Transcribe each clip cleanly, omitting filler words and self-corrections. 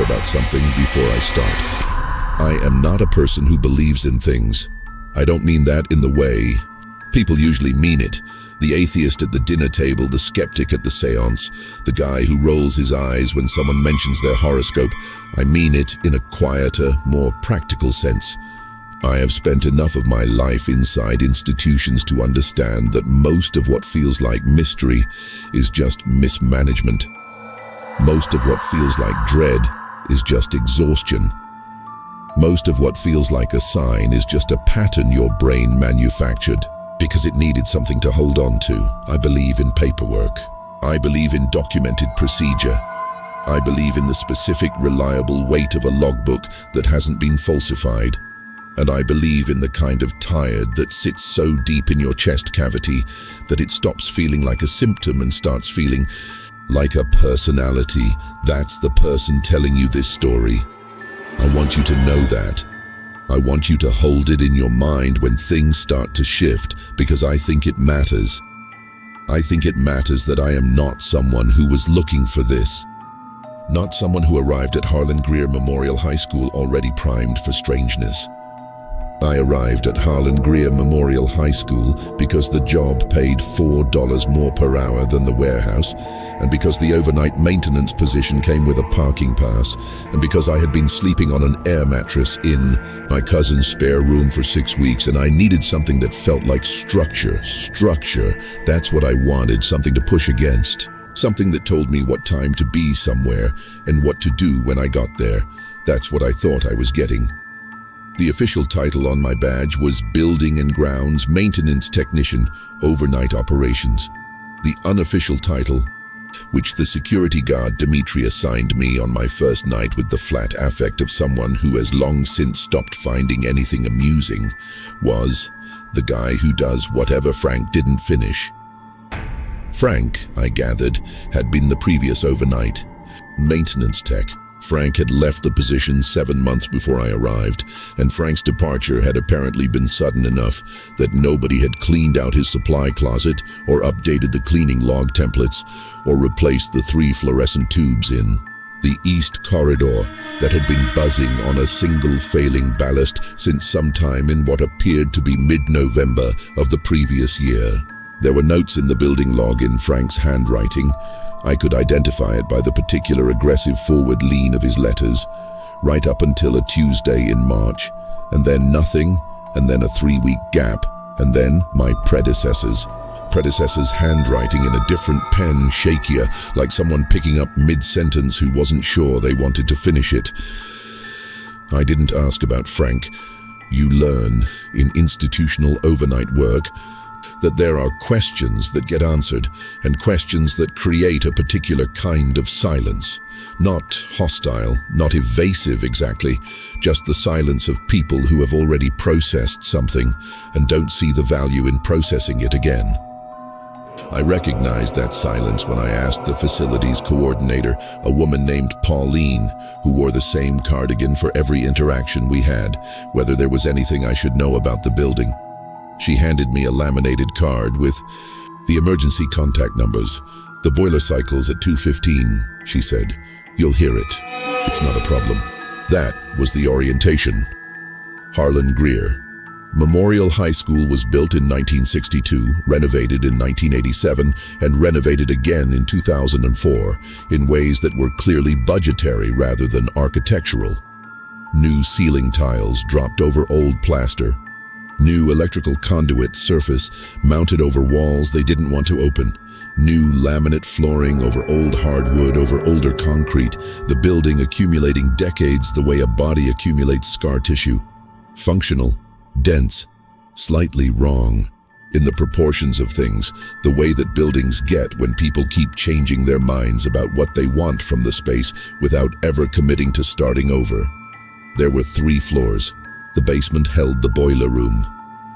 clear about something before I start. I am not a person who believes in things. I don't mean that in the way people usually mean it. The atheist at the dinner table, the skeptic at the seance, the guy who rolls his eyes when someone mentions their horoscope. I mean it in a quieter, more practical sense. I have spent enough of my life inside institutions to understand that most of what feels like mystery is just mismanagement. Most of what feels like dread is just exhaustion. Most of what feels like a sign is just a pattern your brain manufactured because it needed something to hold on to. I believe in paperwork. I believe in documented procedure. I believe in the specific, reliable weight of a logbook that hasn't been falsified. And I believe in the kind of tired that sits so deep in your chest cavity that it stops feeling like a symptom and starts feeling like a personality. That's the person telling you this story. I want you to know that. I want you to hold it in your mind when things start to shift, because I think it matters. I think it matters that I am not someone who was looking for this. Not someone who arrived at Harlan Greer Memorial High School already primed for strangeness. I arrived at Harlan Greer Memorial High School because the job paid $4 more per hour than the warehouse, and because the overnight maintenance position came with a parking pass, and because I had been sleeping on an air mattress in my cousin's spare room for 6 weeks, and I needed something that felt like structure. Structure, that's what I wanted, something to push against. Something that told me what time to be somewhere and what to do when I got there. That's what I thought I was getting. The official title on my badge was Building and Grounds Maintenance Technician, Overnight Operations. The unofficial title, which the security guard Dimitri assigned me on my first night with the flat affect of someone who has long since stopped finding anything amusing, was the guy who does whatever Frank didn't finish. Frank, I gathered, had been the previous overnight maintenance tech. Frank had left the position 7 months before I arrived, and Frank's departure had apparently been sudden enough that nobody had cleaned out his supply closet or updated the cleaning log templates or replaced the 3 fluorescent tubes in the east corridor that had been buzzing on a single failing ballast since sometime in what appeared to be mid-November of the previous year. There were notes in the building log in Frank's handwriting. I could identify it by the particular aggressive forward lean of his letters, right up until a Tuesday in March, and then nothing, and then a 3-week gap, and then my predecessor's handwriting in a different pen, shakier, like someone picking up mid-sentence who wasn't sure they wanted to finish it. I didn't ask about Frank. You learn, in institutional overnight work, that there are questions that get answered and questions that create a particular kind of silence. Not hostile, not evasive exactly, just the silence of people who have already processed something and don't see the value in processing it again. I recognized that silence when I asked the facilities coordinator, a woman named Pauline, who wore the same cardigan for every interaction we had, whether there was anything I should know about the building. She handed me a laminated card with the emergency contact numbers. The boiler cycle's at 2:15, she said. You'll hear it. It's not a problem. That was the orientation. Harlan Greer. Memorial High School was built in 1962, renovated in 1987, and renovated again in 2004 in ways that were clearly budgetary rather than architectural. New ceiling tiles dropped over old plaster. New electrical conduit surface mounted over walls they didn't want to open. New laminate flooring over old hardwood over older concrete, the building accumulating decades the way a body accumulates scar tissue. Functional, dense, slightly wrong. In the proportions of things, the way that buildings get when people keep changing their minds about what they want from the space without ever committing to starting over. There were 3 floors. The basement held the boiler room,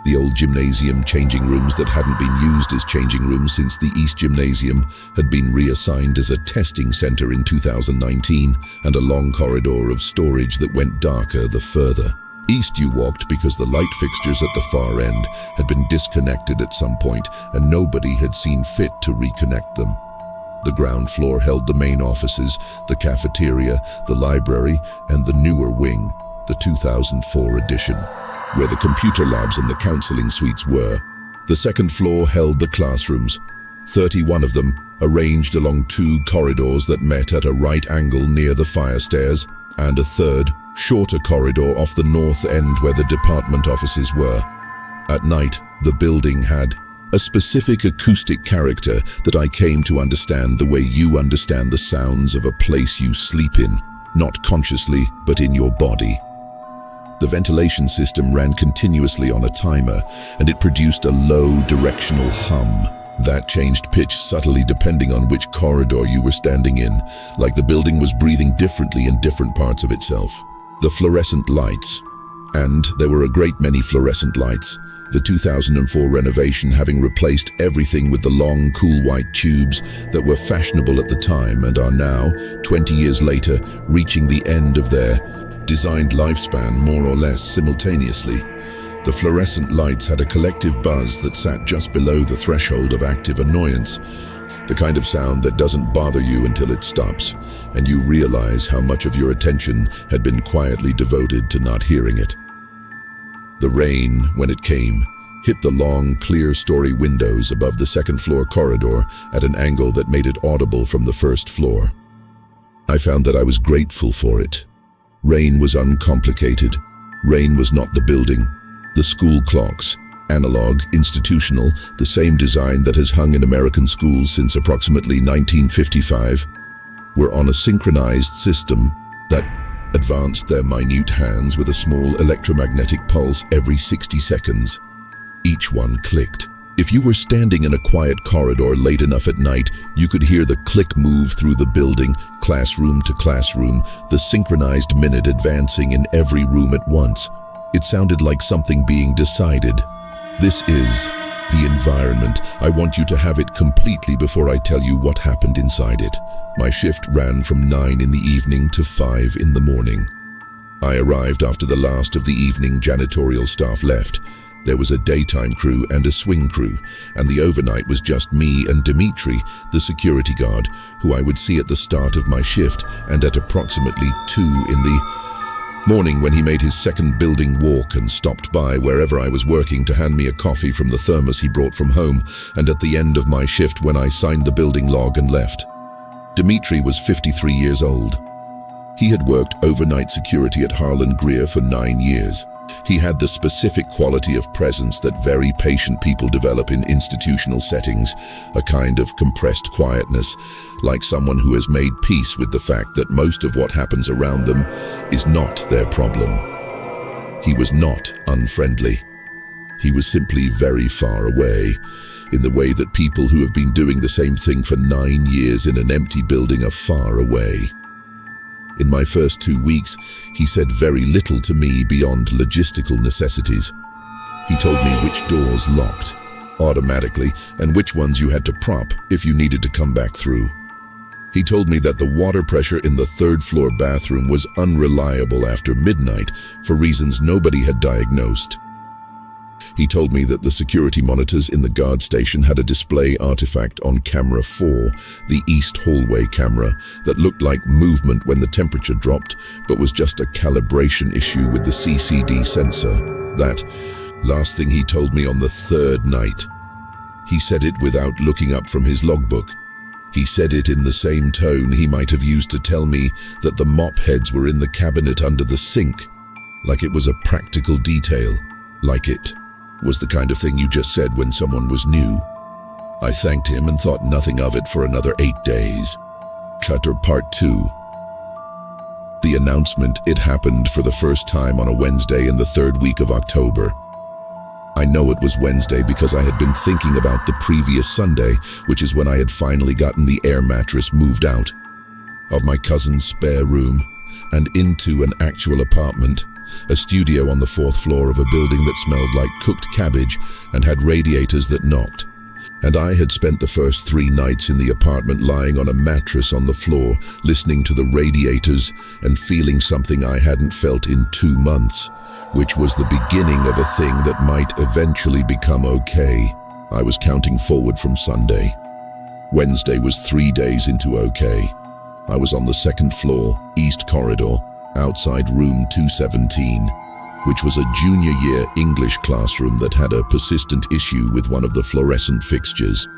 the old gymnasium changing rooms that hadn't been used as changing rooms since the East Gymnasium had been reassigned as a testing center in 2019, and a long corridor of storage that went darker the further east you walked because the light fixtures at the far end had been disconnected at some point and nobody had seen fit to reconnect them. The ground floor held the main offices, the cafeteria, the library, and the newer wing, the 2004 edition, where the computer labs and the counseling suites were. The second floor held the classrooms, 31 of them, arranged along 2 corridors that met at a right angle near the fire stairs, and a third, shorter corridor off the north end where the department offices were. At night, the building had a specific acoustic character that I came to understand the way you understand the sounds of a place you sleep in, not consciously, but in your body. The ventilation system ran continuously on a timer, and it produced a low directional hum that changed pitch subtly depending on which corridor you were standing in, like the building was breathing differently in different parts of itself. The fluorescent lights, and there were a great many fluorescent lights, the 2004 renovation having replaced everything with the long, cool white tubes that were fashionable at the time and are now, 20 years later, reaching the end of their designed lifespan more or less simultaneously. The fluorescent lights had a collective buzz that sat just below the threshold of active annoyance, the kind of sound that doesn't bother you until it stops, and you realize how much of your attention had been quietly devoted to not hearing it. The rain, when it came, hit the long, clear-story windows above the second-floor corridor at an angle that made it audible from the first floor. I found that I was grateful for it. Rain was uncomplicated. Rain was not the building. The school clocks, analog, institutional, the same design that has hung in American schools since approximately 1955, were on a synchronized system that advanced their minute hands with a small electromagnetic pulse every 60 seconds. Each one clicked. If you were standing in a quiet corridor late enough at night, you could hear the click move through the building, classroom to classroom, the synchronized minute advancing in every room at once. It sounded like something being decided. This is the environment. I want you to have it completely before I tell you what happened inside it. My shift ran from 9 in the evening to 5 in the morning. I arrived after the last of the evening janitorial staff left. There was a daytime crew and a swing crew, and the overnight was just me and Dimitri, the security guard, who I would see at the start of my shift and at approximately 2 in the morning when he made his second building walk and stopped by wherever I was working to hand me a coffee from the thermos he brought from home, and at the end of my shift when I signed the building log and left. Dimitri was 53 years old. He had worked overnight security at Harlan, Greer for 9 years. He had the specific quality of presence that very patient people develop in institutional settings, a kind of compressed quietness, like someone who has made peace with the fact that most of what happens around them is not their problem. He was not unfriendly. He was simply very far away, in the way that people who have been doing the same thing for 9 years in an empty building are far away. In my first 2 weeks, he said very little to me beyond logistical necessities. He told me which doors locked automatically and which ones you had to prop if you needed to come back through. He told me that the water pressure in the third-floor bathroom was unreliable after midnight for reasons nobody had diagnosed. He told me that the security monitors in the guard station had a display artifact on camera 4, the east hallway camera, that looked like movement when the temperature dropped, but was just a calibration issue with the CCD sensor. That last thing he told me on the third night. He said it without looking up from his logbook. He said it in the same tone he might have used to tell me that the mop heads were in the cabinet under the sink, like it was a practical detail, like it was the kind of thing you just said when someone was new. I thanked him and thought nothing of it for another 8 days. Chapter Part 2. The announcement, it happened for the first time on a Wednesday in the 3rd week of October. I know it was Wednesday because I had been thinking about the previous Sunday, which is when I had finally gotten the air mattress moved out of my cousin's spare room and into an actual apartment, a studio on the 4th floor of a building that smelled like cooked cabbage and had radiators that knocked. And I had spent the first 3 nights in the apartment lying on a mattress on the floor, listening to the radiators and feeling something I hadn't felt in 2 months, which was the beginning of a thing that might eventually become okay. I was counting forward from Sunday. Wednesday was 3 days into okay. I was on the second floor, East Corridor, outside room 217, which was a junior year English classroom that had a persistent issue with one of the fluorescent fixtures.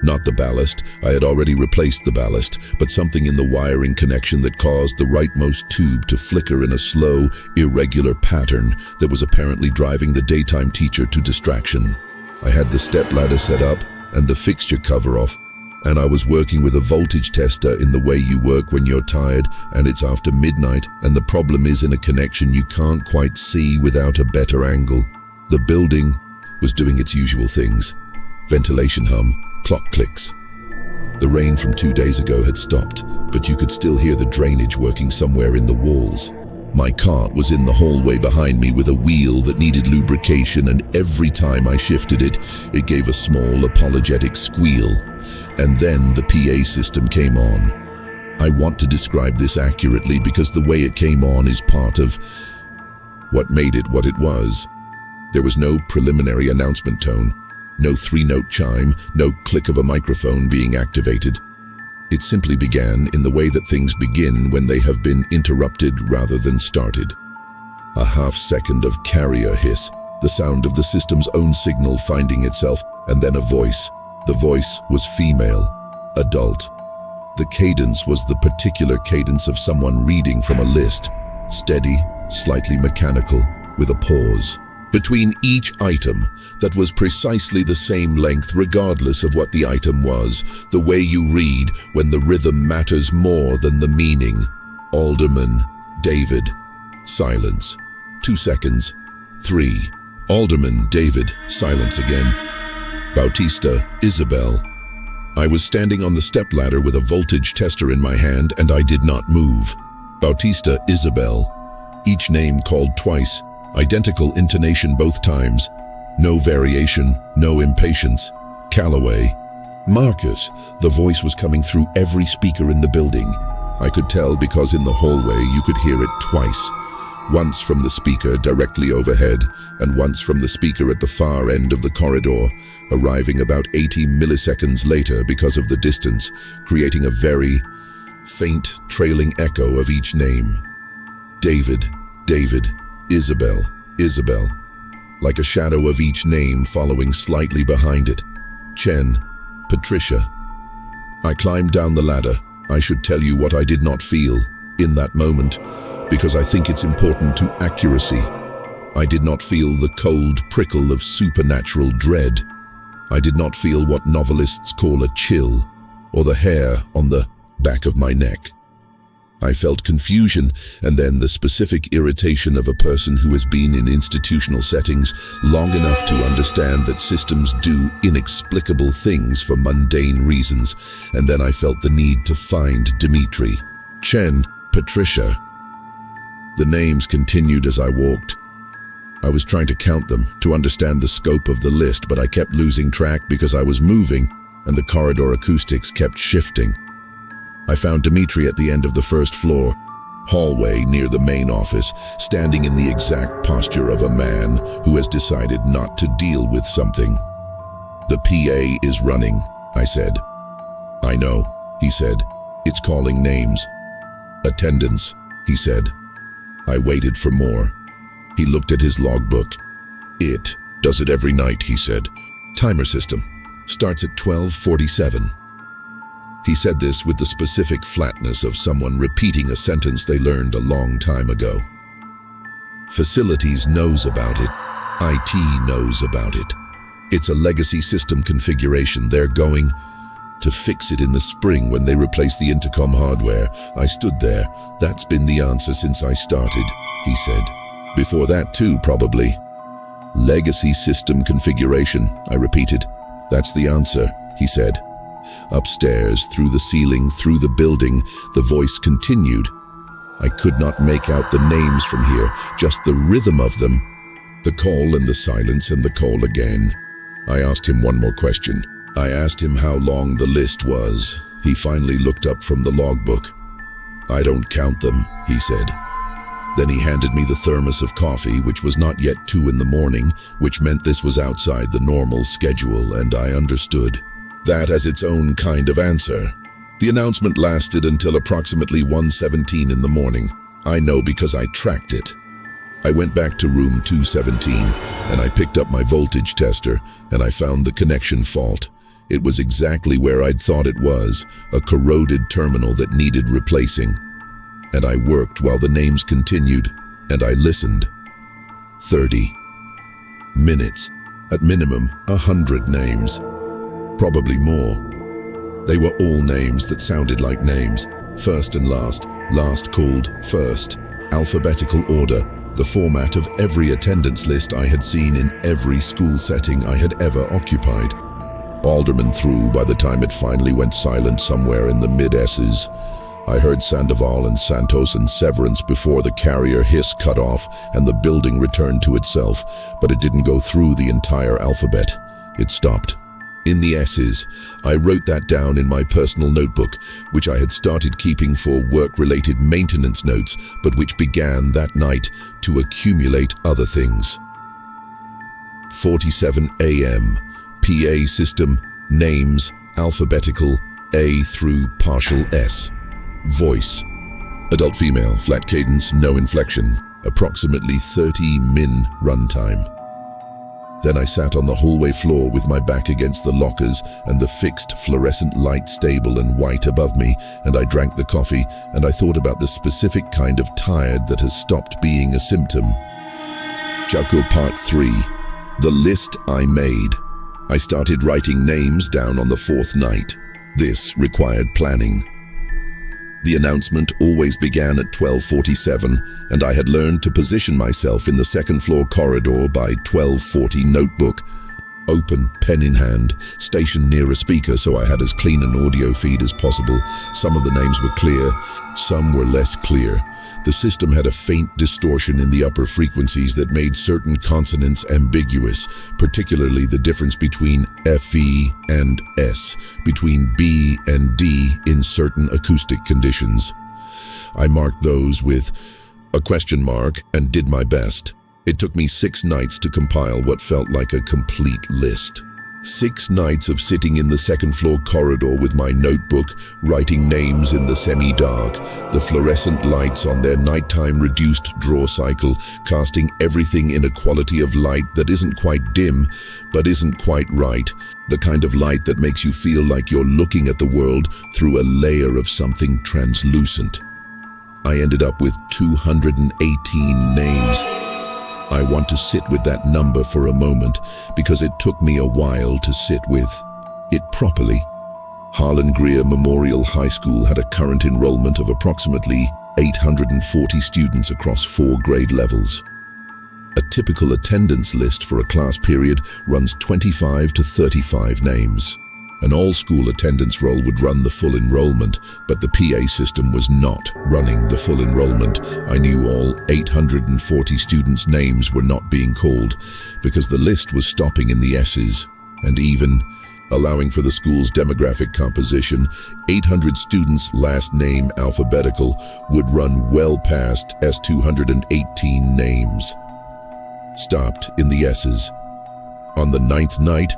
Not the ballast, I had already replaced the ballast, but something in the wiring connection that caused the rightmost tube to flicker in a slow, irregular pattern that was apparently driving the daytime teacher to distraction. I had the stepladder set up and the fixture cover off, and I was working with a voltage tester in the way you work when you're tired and it's after midnight, and the problem is in a connection you can't quite see without a better angle. The building was doing its usual things. Ventilation hum, clock clicks. The rain from 2 days ago had stopped, but you could still hear the drainage working somewhere in the walls. My cart was in the hallway behind me with a wheel that needed lubrication, and every time I shifted it, it gave a small apologetic squeal. And then the PA system came on. I want to describe this accurately because the way it came on is part of what made it what it was. There was no preliminary announcement tone, no 3-note chime, no click of a microphone being activated. It simply began in the way that things begin when they have been interrupted rather than started. A half-second of carrier hiss, the sound of the system's own signal finding itself, and then a voice. The voice was female, adult. The cadence was the particular cadence of someone reading from a list, steady, slightly mechanical, with a pause between each item that was precisely the same length regardless of what the item was, the way you read when the rhythm matters more than the meaning. Alderman, David. Silence. 2 seconds. 3. Alderman, David. Silence again. Bautista, Isabel. I was standing on the stepladder with a voltage tester in my hand and I did not move. Bautista, Isabel. Each name called twice. Identical intonation both times. No variation, no impatience. Calloway. Marcus. The voice was coming through every speaker in the building. I could tell because in the hallway you could hear it twice. Once from the speaker directly overhead, and once from the speaker at the far end of the corridor, arriving about 80 milliseconds later because of the distance, creating a very faint, trailing echo of each name. David, David. Isabel, Isabel, like a shadow of each name following slightly behind it. Chen, Patricia. I climbed down the ladder. I should tell you what I did not feel in that moment, because I think it's important to accuracy. I did not feel the cold prickle of supernatural dread. I did not feel what novelists call a chill, or the hair on the back of my neck. I felt confusion, and then the specific irritation of a person who has been in institutional settings long enough to understand that systems do inexplicable things for mundane reasons, and then I felt the need to find Dimitri, Chen, Patricia. The names continued as I walked. I was trying to count them, to understand the scope of the list, but I kept losing track because I was moving, and the corridor acoustics kept shifting. I found Dimitri at the end of the first floor, hallway near the main office, standing in the exact posture of a man who has decided not to deal with something. The PA is running, I said. I know, he said. It's calling names. Attendance, he said. I waited for more. He looked at his logbook. It does it every night, he said. Timer system. Starts at 12:47. He said this with the specific flatness of someone repeating a sentence they learned a long time ago. Facilities knows about it. IT knows about it. It's a legacy system configuration. They're going to fix it in the spring when they replace the intercom hardware. I stood there. That's been the answer since I started, he said. Before that too, probably. Legacy system configuration, I repeated. That's the answer, he said. Upstairs, through the ceiling, through the building, the voice continued. I could not make out the names from here, just the rhythm of them. The call and the silence and the call again. I asked him one more question. I asked him how long the list was. He finally looked up from the logbook. I don't count them, he said. Then he handed me the thermos of coffee, which was not yet 2 in the morning, which meant this was outside the normal schedule, and I understood. that as its own kind of answer. The announcement lasted until approximately 1:17 in the morning. I know because I tracked it. I went back to room 217 and I picked up my voltage tester and I found the connection fault. It was exactly where I'd thought it was, a corroded terminal that needed replacing. And I worked while the names continued, and I listened. 30 minutes, at minimum 100 names, probably more. They were all names that sounded like names, first and last called first, alphabetical order, the format of every attendance list I had seen in every school setting I had ever occupied. Alderman through by the time it finally went silent somewhere in the mid-S's. I heard Sandoval and Santos and Severance before the carrier hiss cut off and the building returned to itself, but it didn't go through the entire alphabet. It stopped. In the S's, I wrote that down in my personal notebook, which I had started keeping for work-related maintenance notes, but which began that night to accumulate other things. 47 a.m. PA system, names, alphabetical, A through partial S. Voice, adult female, flat cadence, no inflection, approximately 30 min runtime. Then I sat on the hallway floor with my back against the lockers and the fixed fluorescent light stable and white above me, and I drank the coffee and I thought about the specific kind of tired that has stopped being a symptom. Chaco Part 3. The list I made. I started writing names down on the fourth night. This required planning. The announcement always began at 12:47, and I had learned to position myself in the second floor corridor by 12:40 notebook, open, pen in hand, stationed near a speaker so I had as clean an audio feed as possible. Some of the names were clear, some were less clear. The system had a faint distortion in the upper frequencies that made certain consonants ambiguous, particularly the difference between FE and S, between B and D in certain acoustic conditions. I marked those with a question mark and did my best. It took me 6 nights to compile what felt like a complete list. 6 nights of sitting in the second floor corridor with my notebook, writing names in the semi-dark, the fluorescent lights on their nighttime reduced draw cycle, casting everything in a quality of light that isn't quite dim, but isn't quite right, the kind of light that makes you feel like you're looking at the world through a layer of something translucent. I ended up with 218 names. I want to sit with that number for a moment because it took me a while to sit with it properly. Harlan Greer Memorial High School had a current enrollment of approximately 840 students across 4 grade levels. A typical attendance list for a class period runs 25 to 35 names. An all-school attendance roll would run the full enrollment, but the PA system was not running the full enrollment. I knew all 840 students' names were not being called because the list was stopping in the S's, and even, allowing for the school's demographic composition, 800 students' last name alphabetical would run well past S218 names. Stopped in the S's. On the 9th night,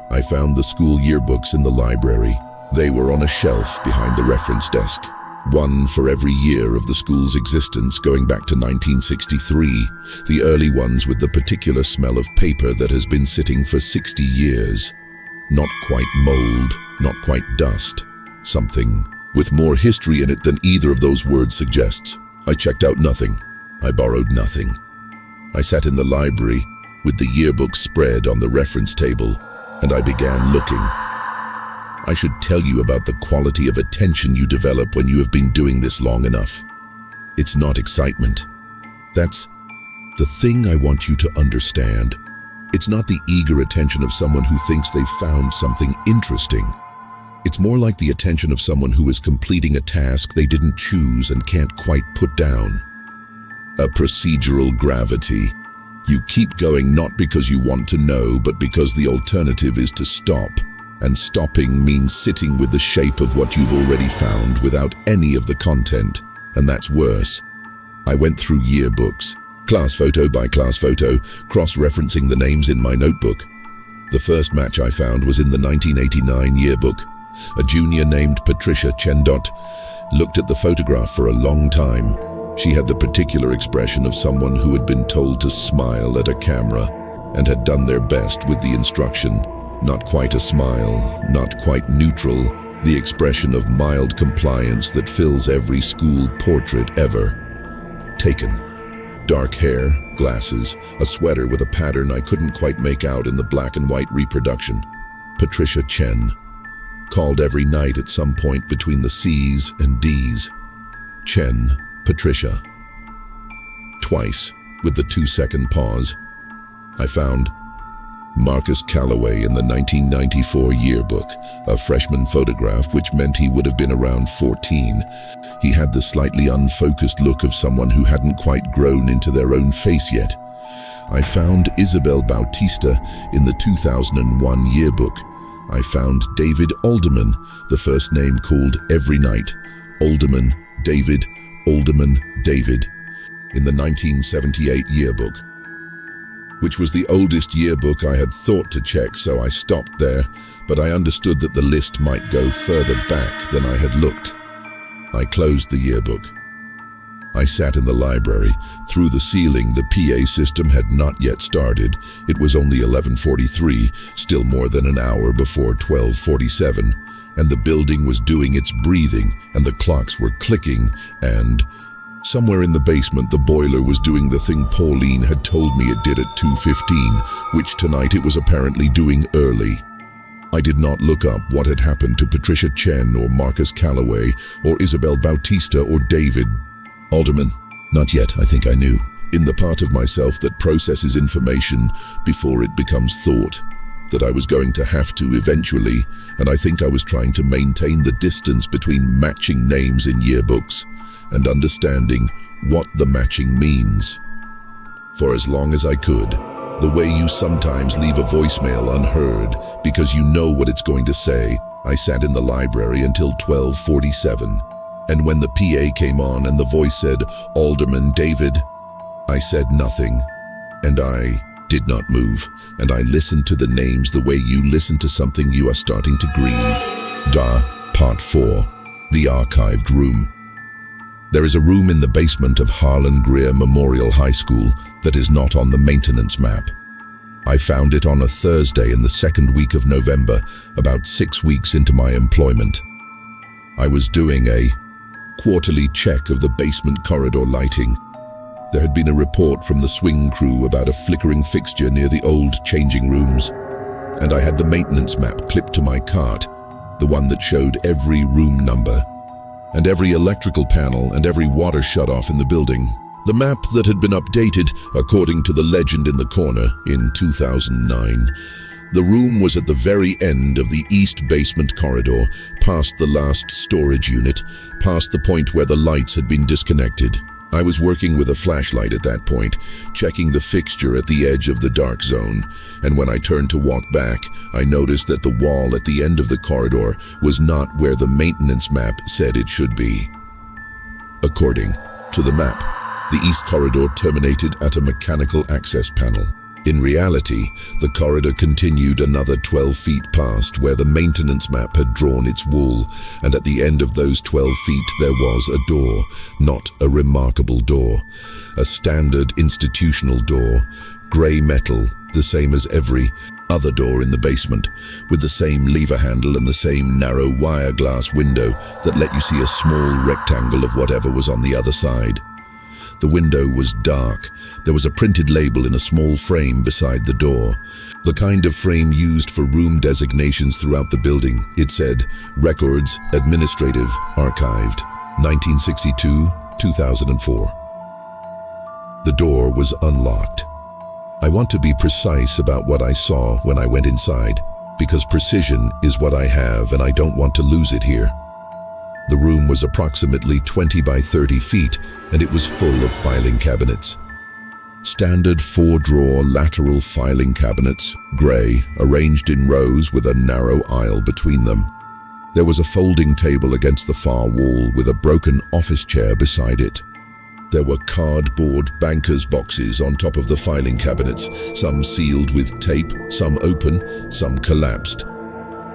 I found the school yearbooks in the library. They were on a shelf behind the reference desk, one for every year of the school's existence going back to 1963, the early ones with the particular smell of paper that has been sitting for 60 years. Not quite mold, not quite dust, something with more history in it than either of those words suggests. I checked out nothing. I borrowed nothing. I sat in the library with the yearbook spread on the reference table, and I began looking. I should tell you about the quality of attention you develop when you have been doing this long enough. It's not excitement. That's the thing I want you to understand. It's not the eager attention of someone who thinks they've found something interesting. It's more like the attention of someone who is completing a task they didn't choose and can't quite put down. A procedural gravity. You keep going not because you want to know, but because the alternative is to stop. And stopping means sitting with the shape of what you've already found without any of the content. And that's worse. I went through yearbooks, class photo by class photo, cross-referencing the names in my notebook. The first match I found was in the 1989 yearbook. A junior named Patricia Chendot looked at the photograph for a long time. She had the particular expression of someone who had been told to smile at a camera and had done their best with the instruction. Not quite a smile, not quite neutral, the expression of mild compliance that fills every school portrait ever taken. Dark hair, glasses, a sweater with a pattern I couldn't quite make out in the black and white reproduction. Patricia Chen. Called every night at some point between the C's and D's. Chen, Patricia. Twice, with the 2-second pause. I found Marcus Calloway in the 1994 yearbook, a freshman photograph which meant he would have been around 14. He had the slightly unfocused look of someone who hadn't quite grown into their own face yet. I found Isabel Bautista in the 2001 yearbook. I found David Alderman, the first name called every night. Alderman, David, Alderman, David, in the 1978 yearbook, which was the oldest yearbook I had thought to check, so I stopped there, but I understood that the list might go further back than I had looked. I closed the yearbook. I sat in the library. Through the ceiling, the PA system had not yet started. It was only 11:43, still more than an hour before 12:47, and the building was doing its breathing, and the clocks were clicking, and somewhere in the basement, the boiler was doing the thing Pauline had told me it did at 2:15, which tonight it was apparently doing early. I did not look up what had happened to Patricia Chen or Marcus Calloway or Isabel Bautista or David Alderman. Not yet, I think I knew. In the part of myself that processes information before it becomes thought, that I was going to have to eventually, and I think I was trying to maintain the distance between matching names in yearbooks and understanding what the matching means. For as long as I could, the way you sometimes leave a voicemail unheard because you know what it's going to say, I sat in the library until 12:47. And when the PA came on and the voice said, Alderman David, I said nothing, and I did not move, and I listened to the names the way you listen to something you are starting to grieve. Part 4, the archived room. There is a room in the basement of Harlan Greer Memorial High School that is not on the maintenance map. I found it on a Thursday in the second week of November, about 6 weeks into my employment. I was doing a quarterly check of the basement corridor lighting. There had been a report from the swing crew about a flickering fixture near the old changing rooms, and I had the maintenance map clipped to my cart, the one that showed every room number, and every electrical panel and every water shut-off in the building. The map that had been updated according to the legend in the corner in 2009. The room was at the very end of the east basement corridor, past the last storage unit, past the point where the lights had been disconnected. I was working with a flashlight at that point, checking the fixture at the edge of the dark zone, and when I turned to walk back, I noticed that the wall at the end of the corridor was not where the maintenance map said it should be. According to the map, the east corridor terminated at a mechanical access panel. In reality, the corridor continued another 12 feet past where the maintenance map had drawn its wool, and at the end of those 12 feet there was a door, not a remarkable door, a standard institutional door, grey metal, the same as every other door in the basement, with the same lever handle and the same narrow wire glass window that let you see a small rectangle of whatever was on the other side. The window was dark. There was a printed label in a small frame beside the door, the kind of frame used for room designations throughout the building. It said, Records, Administrative, Archived, 1962-2004. The door was unlocked. I want to be precise about what I saw when I went inside, because precision is what I have and I don't want to lose it here. The room was approximately 20 by 30 feet, and it was full of filing cabinets. Standard 4-drawer lateral filing cabinets, grey, arranged in rows with a narrow aisle between them. There was a folding table against the far wall with a broken office chair beside it. There were cardboard banker's boxes on top of the filing cabinets, some sealed with tape, some open, some collapsed.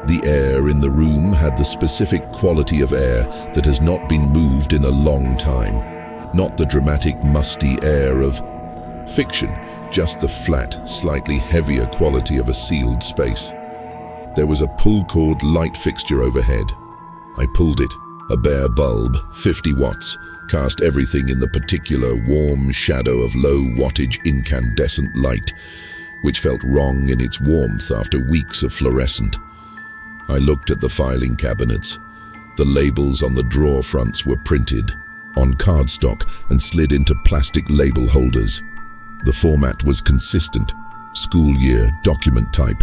The air in the room had the specific quality of air that has not been moved in a long time. Not the dramatic, musty air of fiction, just the flat, slightly heavier quality of a sealed space. There was a pull-cord light fixture overhead. I pulled it. A bare bulb, 50 watts, cast everything in the particular warm shadow of low-wattage incandescent light, which felt wrong in its warmth after weeks of fluorescent. I looked at the filing cabinets. The labels on the drawer fronts were printed on cardstock and slid into plastic label holders. The format was consistent, school year, document type.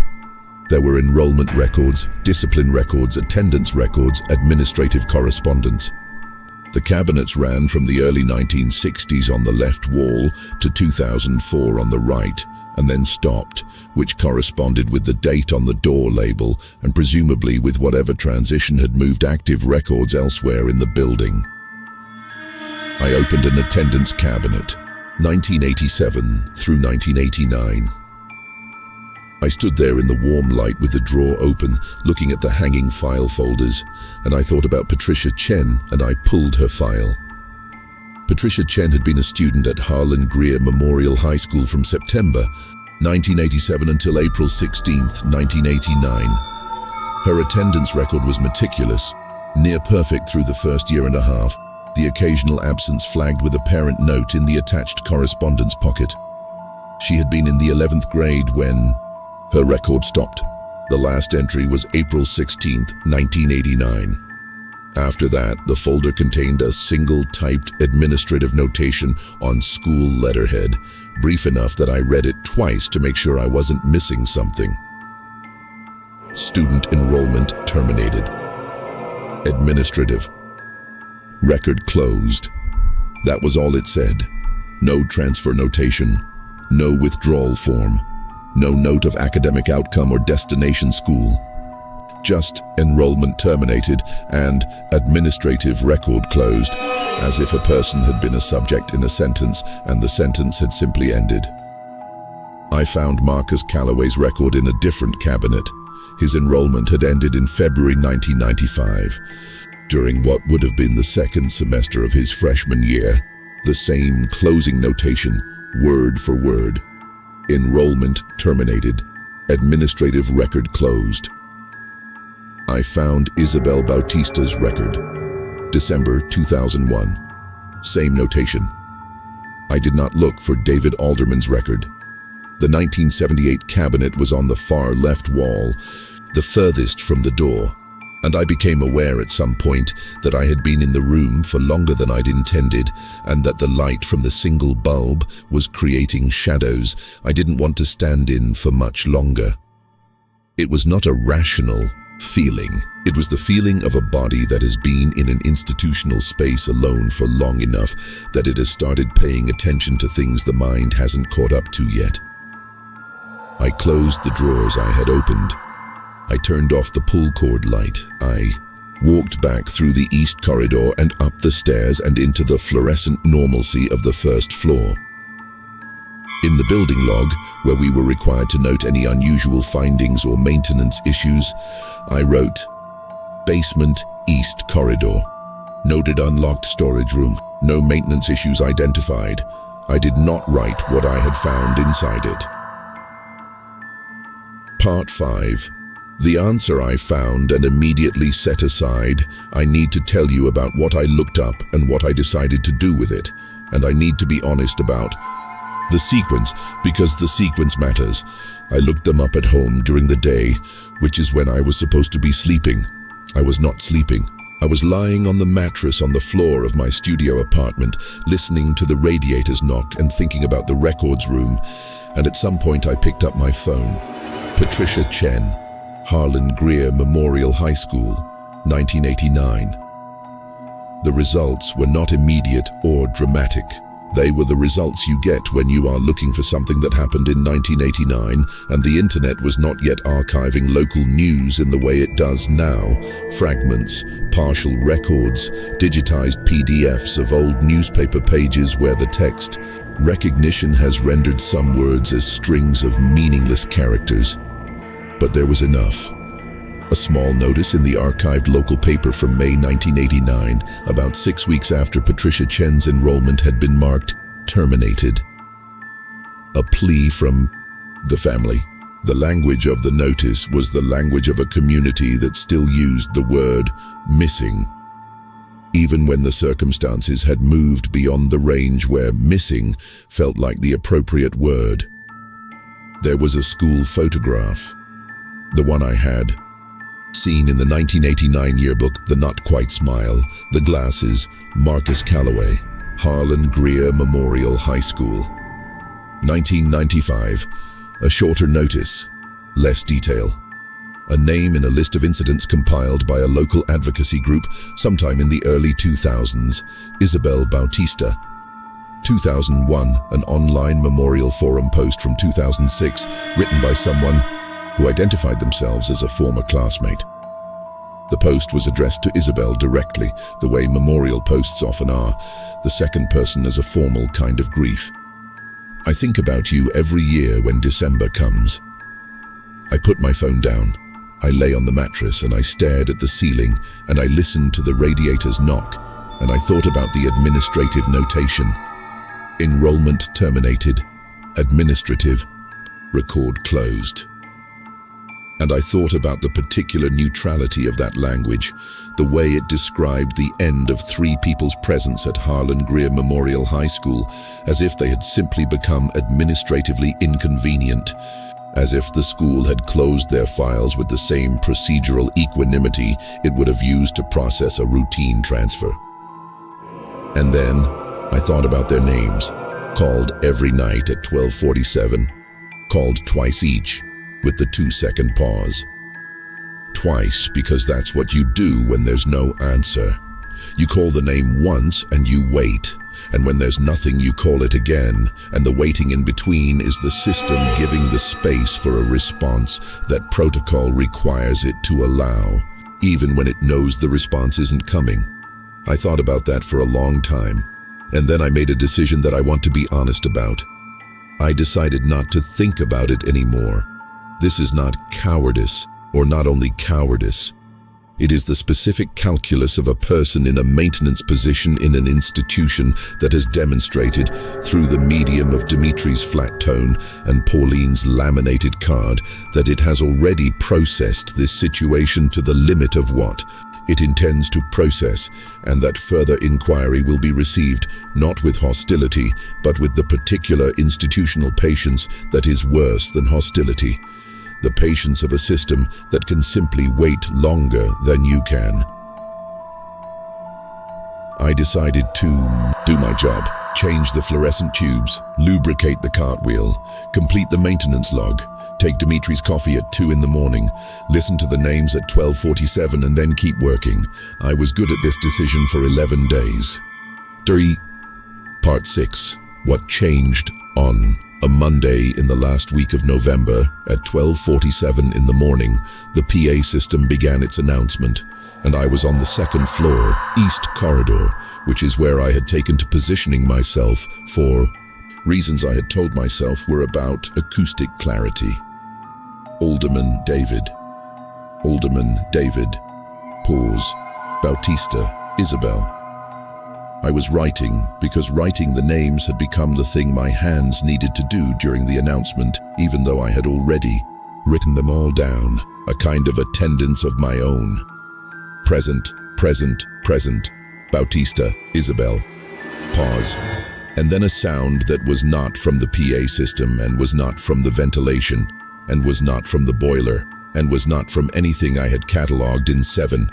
There were enrollment records, discipline records, attendance records, administrative correspondence. The cabinets ran from the early 1960s on the left wall to 2004 on the right, and then stopped, which corresponded with the date on the door label and presumably with whatever transition had moved active records elsewhere in the building. I opened an attendance cabinet, 1987 through 1989. I stood there in the warm light with the drawer open, looking at the hanging file folders, and I thought about Patricia Chen, and I pulled her file. Patricia Chen had been a student at Harlan Greer Memorial High School from September 1987 until April 16, 1989. Her attendance record was meticulous, near perfect through the first year and a half, the occasional absence flagged with a parent note in the attached correspondence pocket. She had been in the 11th grade when her record stopped. The last entry was April 16, 1989. After that, the folder contained a single typed administrative notation on school letterhead, brief enough that I read it twice to make sure I wasn't missing something. Student enrollment terminated. Administrative. Record closed. That was all it said. No transfer notation. No withdrawal form. No note of academic outcome or destination school. Just enrollment terminated and administrative record closed, as if a person had been a subject in a sentence and the sentence had simply ended. I found Marcus Calloway's record in a different cabinet. His enrollment had ended in February 1995, during what would have been the second semester of his freshman year. The same closing notation, word for word. Enrollment terminated. Administrative record closed. I found Isabel Bautista's record. December 2001. Same notation. I did not look for David Alderman's record. The 1978 cabinet was on the far left wall, the furthest from the door, and I became aware at some point that I had been in the room for longer than I'd intended, and that the light from the single bulb was creating shadows I didn't want to stand in for much longer. It was not a rational feeling. It was the feeling of a body that has been in an institutional space alone for long enough that it has started paying attention to things the mind hasn't caught up to yet. I closed the drawers I had opened. I turned off the pull-cord light. I walked back through the east corridor and up the stairs and into the fluorescent normalcy of the first floor. In the building log, where we were required to note any unusual findings or maintenance issues, I wrote, basement east corridor. Noted unlocked storage room. No maintenance issues identified. I did not write what I had found inside it. Part 5. The answer I found and immediately set aside. I need to tell you about what I looked up and what I decided to do with it, and I need to be honest about the sequence, because the sequence matters. I looked them up at home during the day, which is when I was supposed to be sleeping. I was not sleeping. I was lying on the mattress on the floor of my studio apartment, listening to the radiators knock and thinking about the records room, and at some point I picked up my phone. Patricia Chen, Harlan Greer Memorial High School, 1989. The results were not immediate or dramatic. They were the results you get when you are looking for something that happened in 1989 and the internet was not yet archiving local news in the way it does now. Fragments, partial records, digitized PDFs of old newspaper pages where the text recognition has rendered some words as strings of meaningless characters. But there was enough. A small notice in the archived local paper from May 1989, about 6 weeks after Patricia Chen's enrollment had been marked terminated. A plea from the family. The language of the notice was the language of a community that still used the word missing, even when the circumstances had moved beyond the range where missing felt like the appropriate word. There was a school photograph, the one I had seen in the 1989 yearbook, the not quite smile, the glasses, Marcus Calloway, Harlan Greer Memorial High School. 1995, a shorter notice, less detail. A name in a list of incidents compiled by a local advocacy group sometime in the early 2000s, Isabel Bautista. 2001, an online memorial forum post from 2006, written by someone who identified themselves as a former classmate. The post was addressed to Isabel directly, the way memorial posts often are, the second person as a formal kind of grief. I think about you every year when December comes. I put my phone down. I lay on the mattress and I stared at the ceiling and I listened to the radiator's knock and I thought about the administrative notation. Enrollment terminated. Administrative. Record closed. And I thought about the particular neutrality of that language, the way it described the end of 3 people's presence at Harlan Greer Memorial High School, as if they had simply become administratively inconvenient, as if the school had closed their files with the same procedural equanimity it would have used to process a routine transfer. And then I thought about their names, called every night at 12:47, called twice each, with the 2-second pause. Twice, because that's what you do when there's no answer. You call the name once and you wait, and when there's nothing you call it again, and the waiting in between is the system giving the space for a response that protocol requires it to allow, even when it knows the response isn't coming. I thought about that for a long time, and then I made a decision that I want to be honest about. I decided not to think about it anymore. This is not cowardice, or not only cowardice. It is the specific calculus of a person in a maintenance position in an institution that has demonstrated, through the medium of Dimitri's flat tone and Pauline's laminated card, that it has already processed this situation to the limit of what it intends to process, and that further inquiry will be received not with hostility, but with the particular institutional patience that is worse than hostility. The patience of a system that can simply wait longer than you can. I decided to do my job, change the fluorescent tubes, lubricate the cartwheel, complete the maintenance log, take Dimitri's coffee at 2 in the morning, listen to the names at 12:47 and then keep working. I was good at this decision for 11 days. 3. Part 6. What changed on a Monday in the last week of November at 12:47 in the morning, the PA system began its announcement, and I was on the 2nd floor, East Corridor, which is where I had taken to positioning myself for reasons I had told myself were about acoustic clarity. Alderman David. Alderman David. Pause. Bautista. Isabel. I was writing because writing the names had become the thing my hands needed to do during the announcement, even though I had already written them all down, a kind of attendance of my own. Present, present, present. Bautista, Isabel. Pause. And then a sound that was not from the PA system and was not from the ventilation and was not from the boiler and was not from anything I had catalogued in 7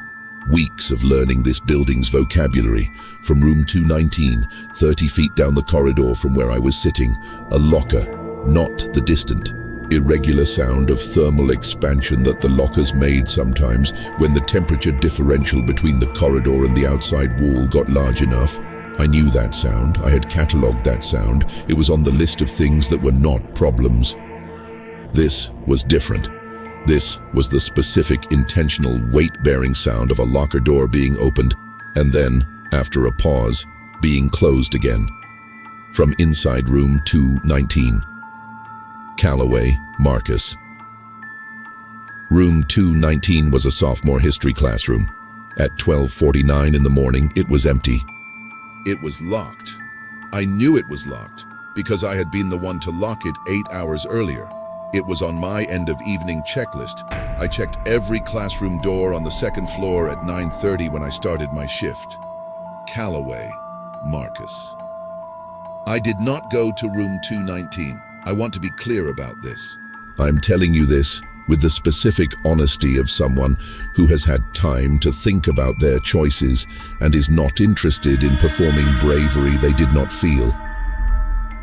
weeks of learning this building's vocabulary. From room 219, 30 feet down the corridor from where I was sitting, a locker, not the distant, irregular sound of thermal expansion that the lockers made sometimes when the temperature differential between the corridor and the outside wall got large enough. I knew that sound. I had catalogued that sound. It was on the list of things that were not problems. This was different. This was the specific, intentional, weight-bearing sound of a locker door being opened, and then, after a pause, being closed again. From inside room 219. Callaway, Marcus. Room 219 was a sophomore history classroom. At 12:49 in the morning, it was empty. It was locked. I knew it was locked, because I had been the one to lock it 8 hours earlier. It was on my end of evening checklist. I checked every classroom door on the second floor at 9:30 when I started my shift. Callaway, Marcus. I did not go to room 219. I want to be clear about this. I'm telling you this with the specific honesty of someone who has had time to think about their choices and is not interested in performing bravery they did not feel.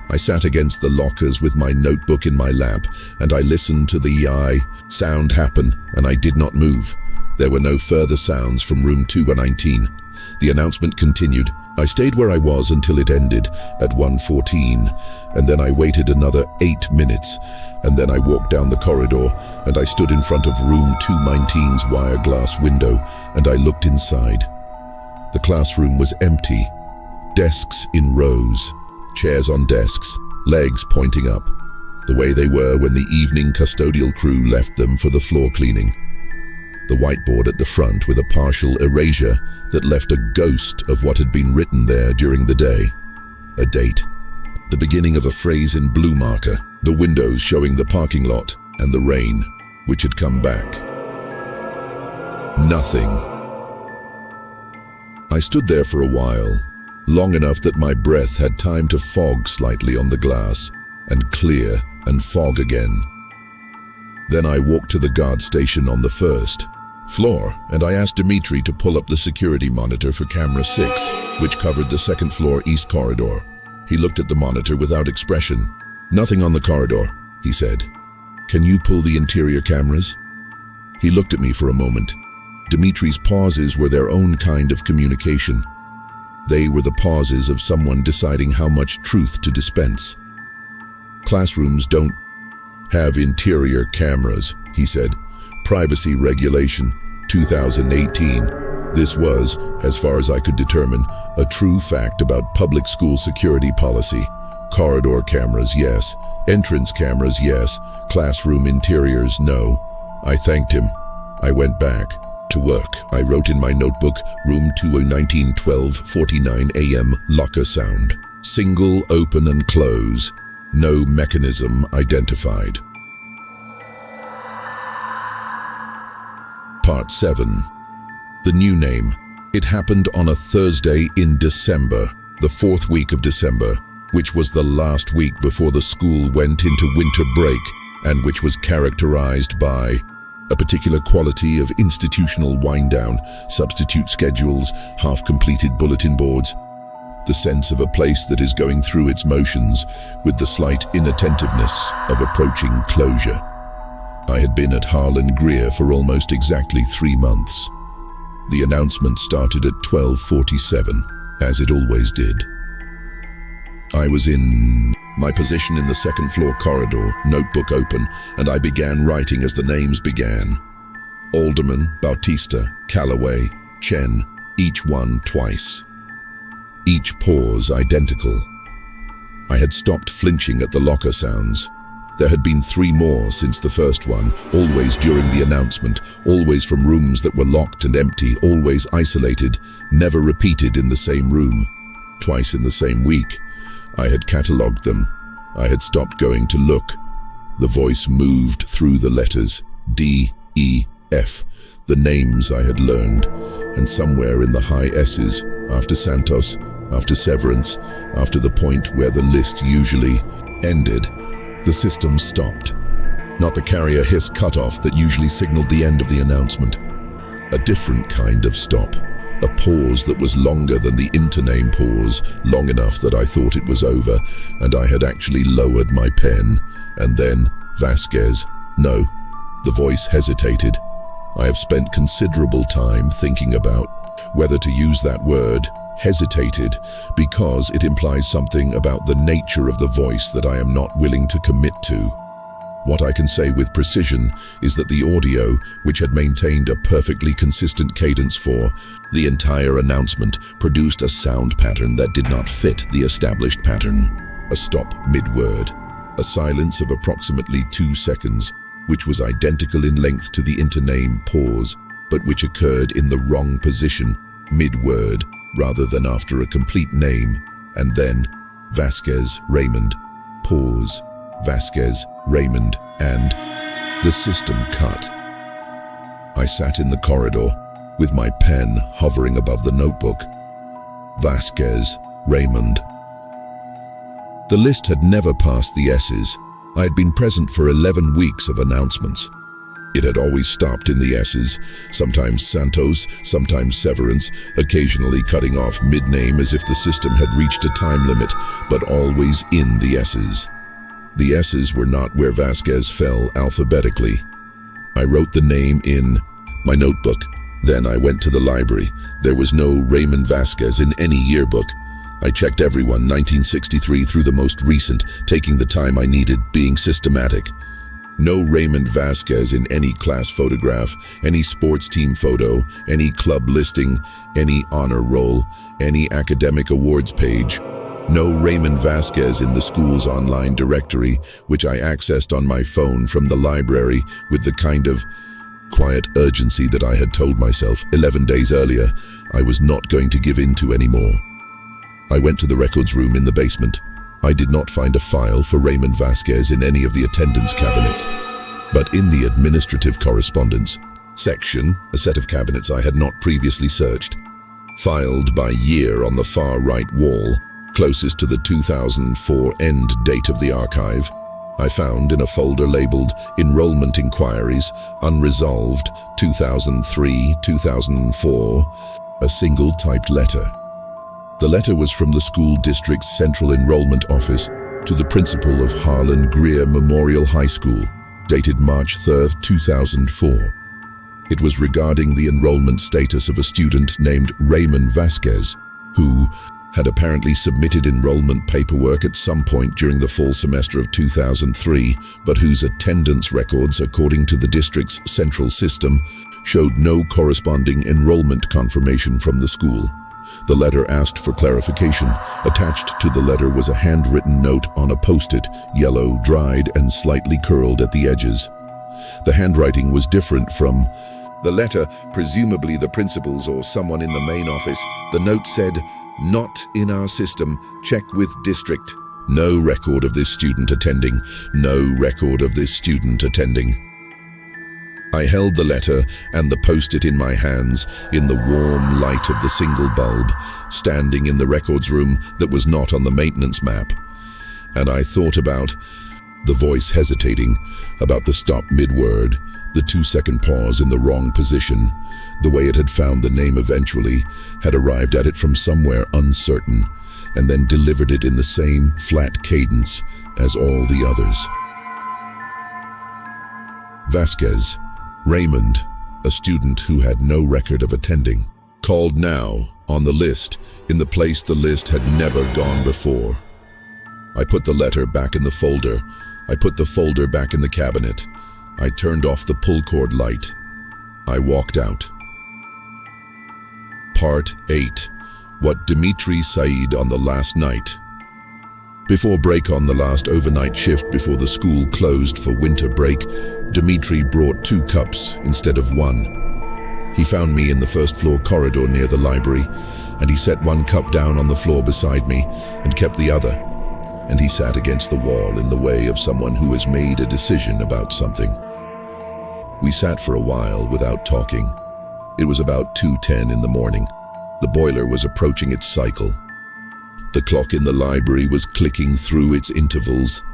I sat against the lockers with my notebook in my lap, and I listened to the sound happen, and I did not move. There were no further sounds from room 219. The announcement continued. I stayed where I was until it ended at 1:14, and then I waited another 8 minutes, and then I walked down the corridor, and I stood in front of room 219's wire glass window, and I looked inside. The classroom was empty. Desks in rows, chairs on desks, legs pointing up, the way they were when the evening custodial crew left them for the floor cleaning. The whiteboard at the front with a partial erasure that left a ghost of what had been written there during the day. A date. The beginning of a phrase in blue marker, the windows showing the parking lot, and the rain, which had come back. Nothing. I stood there for a while, long enough that my breath had time to fog slightly on the glass, and clear and fog again. Then I walked to the guard station on the first floor, and I asked Dimitri to pull up the security monitor for camera 6, which covered the second floor east corridor. He looked at the monitor without expression. Nothing on the corridor, he said. Can you pull the interior cameras? He looked at me for a moment. Dimitri's pauses were their own kind of communication. They were the pauses of someone deciding how much truth to dispense. Classrooms don't have interior cameras, he said. Privacy Regulation 2018. This was, as far as I could determine, a true fact about public school security policy. Corridor cameras, yes. Entrance cameras, yes. Classroom interiors, no. I thanked him. I went back to work. I wrote in my notebook, room 219, 12:49 a.m. locker sound. Single open and close. No mechanism identified. Part 7. The new name. It happened on a Thursday in December, the 4th week of December, which was the last week before the school went into winter break, and which was characterized by a particular quality of institutional wind-down, substitute schedules, half-completed bulletin boards, the sense of a place that is going through its motions with the slight inattentiveness of approaching closure. I had been at Harlan, Greer for almost exactly 3 months. The announcement started at 12:47, as it always did. I was in my position in the second floor corridor, notebook open, and I began writing as the names began. Alderman, Bautista, Callaway, Chen, each one twice. Each pause identical. I had stopped flinching at the locker sounds. There had been 3 more since the first one, always during the announcement, always from rooms that were locked and empty, always isolated, never repeated in the same room, twice in the same week. I had catalogued them. I had stopped going to look. The voice moved through the letters, D, E, F, the names I had learned, and somewhere in the high S's, after Santos, after Severance, after the point where the list usually ended, the system stopped. Not the carrier hiss cutoff that usually signaled the end of the announcement. A different kind of stop. A pause that was longer than the intername pause, long enough that I thought it was over, and I had actually lowered my pen. And then, Vasquez, no. The voice hesitated. I have spent considerable time thinking about whether to use that word, hesitated because it implies something about the nature of the voice that I am not willing to commit to. What I can say with precision is that the audio, which had maintained a perfectly consistent cadence for the entire announcement, produced a sound pattern that did not fit the established pattern. A stop mid-word, a silence of approximately 2 seconds, which was identical in length to the intername pause, but which occurred in the wrong position, mid-word, rather than after a complete name, and then Vasquez, Raymond, pause, Vasquez, Raymond, and the system cut. I sat in the corridor with my pen hovering above the notebook. Vasquez, Raymond. The list had never passed the S's. I had been present for 11 weeks of announcements. It had always stopped in the S's, sometimes Santos, sometimes Severance, occasionally cutting off mid-name as if the system had reached a time limit, but always in the S's. The S's were not where Vasquez fell alphabetically. I wrote the name in my notebook. Then I went to the library. There was no Raymond Vasquez in any yearbook. I checked everyone, 1963 through the most recent, taking the time I needed, being systematic. No Raymond Vasquez in any class photograph, any sports team photo, any club listing, any honor roll, any academic awards page. No Raymond Vasquez in the school's online directory, which I accessed on my phone from the library with the kind of quiet urgency that I had told myself 11 days earlier I was not going to give in to anymore. I went to the records room in the basement. I did not find a file for Raymond Vasquez in any of the attendance cabinets, but in the administrative correspondence section, a set of cabinets I had not previously searched, filed by year on the far right wall, closest to the 2004 end date of the archive, I found in a folder labeled Enrollment Inquiries, Unresolved, 2003-2004, a single typed letter. The letter was from the school district's central enrollment office to the principal of Harlan Greer Memorial High School, dated March 3, 2004. It was regarding the enrollment status of a student named Raymond Vasquez, who had apparently submitted enrollment paperwork at some point during the fall semester of 2003, but whose attendance records, according to the district's central system, showed no corresponding enrollment confirmation from the school. The letter asked for clarification. Attached to the letter was a handwritten note on a post-it, yellow, dried, and slightly curled at the edges. The handwriting was different from the letter, presumably the principal's or someone in the main office. The note said, "Not in our system, check with district." No record of this student attending. No record of this student attending. I held the letter and the post-it in my hands in the warm light of the single bulb, standing in the records room that was not on the maintenance map. And I thought about the voice hesitating, about the stop mid-word, the 2-second pause in the wrong position, the way it had found the name eventually, had arrived at it from somewhere uncertain, and then delivered it in the same flat cadence as all the others. Vasquez, Raymond, a student who had no record of attending, called now, on the list, in the place the list had never gone before. I put the letter back in the folder. I put the folder back in the cabinet. I turned off the pull-cord light. I walked out. Part 8. What Dmitri Said on the last night. Before break on the last overnight shift before the school closed for winter break, Dmitri brought 2 cups instead of 1. He found me in the first-floor corridor near the library, and he set 1 cup down on the floor beside me and kept the other. And he sat against the wall in the way of someone who has made a decision about something. We sat for a while without talking. It was about 2:10 in the morning. The boiler was approaching its cycle. The clock in the library was clicking through its intervals.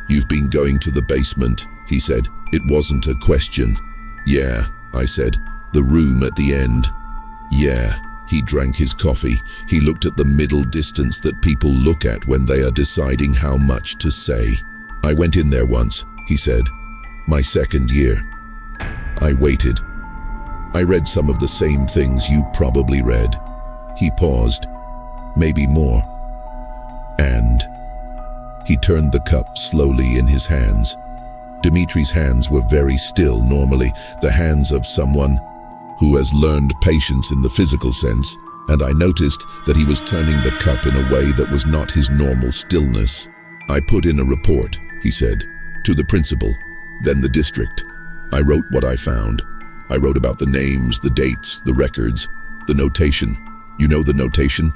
"You've been going to the basement," he said. It wasn't a question. "Yeah," I said. "The room at the end." "Yeah." He drank his coffee. He looked at the middle distance that people look at when they are deciding how much to say. "I went in there once," he said. "My 2nd year." I waited. "I read some of the same things you probably read." He paused. maybe more. And he turned the cup slowly in his hands. Dimitri's hands were very still, normally the hands of someone who has learned patience in the physical sense, and I noticed that he was turning the cup in a way that was not his normal stillness. "I put in a report," he said, "to the principal, then the district. I wrote what I found. I wrote about the names, the dates, the records, the notation. You know the notation?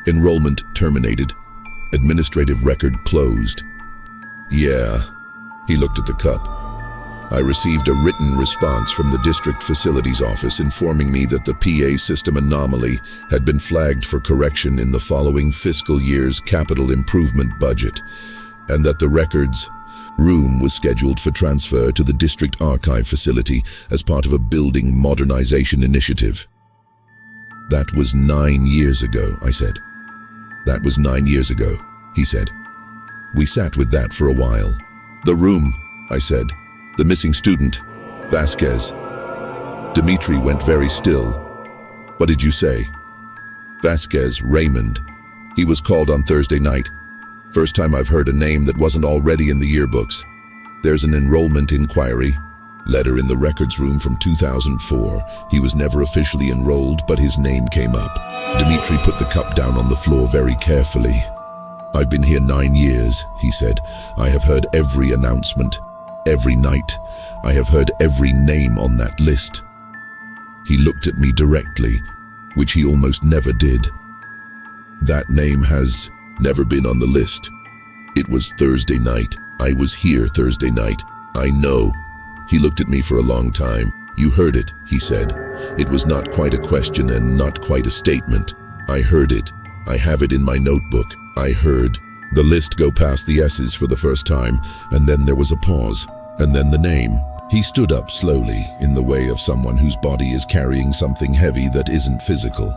Enrollment terminated. Administrative record closed." "Yeah." He looked at the cup. "I received a written response from the district facilities office informing me that the PA system anomaly had been flagged for correction in the following fiscal year's capital improvement budget, and that the records room was scheduled for transfer to the district archive facility as part of a building modernization initiative." "That was 9 years ago," I said. "That was 9 years ago," he said. We sat with that for a while. "The room," I said. "The missing student, Vasquez." Dimitri went very still. "What did you say?" "Vasquez Raymond. He was called on Thursday night. First time I've heard a name that wasn't already in the yearbooks. There's an enrollment inquiry letter in the records room from 2004. He was never officially enrolled, but his name came up." Dimitri put the cup down on the floor very carefully. "I've been here 9 years, he said. "I have heard every announcement. Every night. I have heard every name on that list." He looked at me directly, which he almost never did. "That name has never been on the list. It was Thursday night. I was here Thursday night. I know." He looked at me for a long time. "You heard it," he said. "It was not quite a question and not quite a statement. I heard it. I have it in my notebook. I heard the list go past the S's for the first time, and then there was a pause, and then the name." He stood up slowly, in the way of someone whose body is carrying something heavy that isn't physical.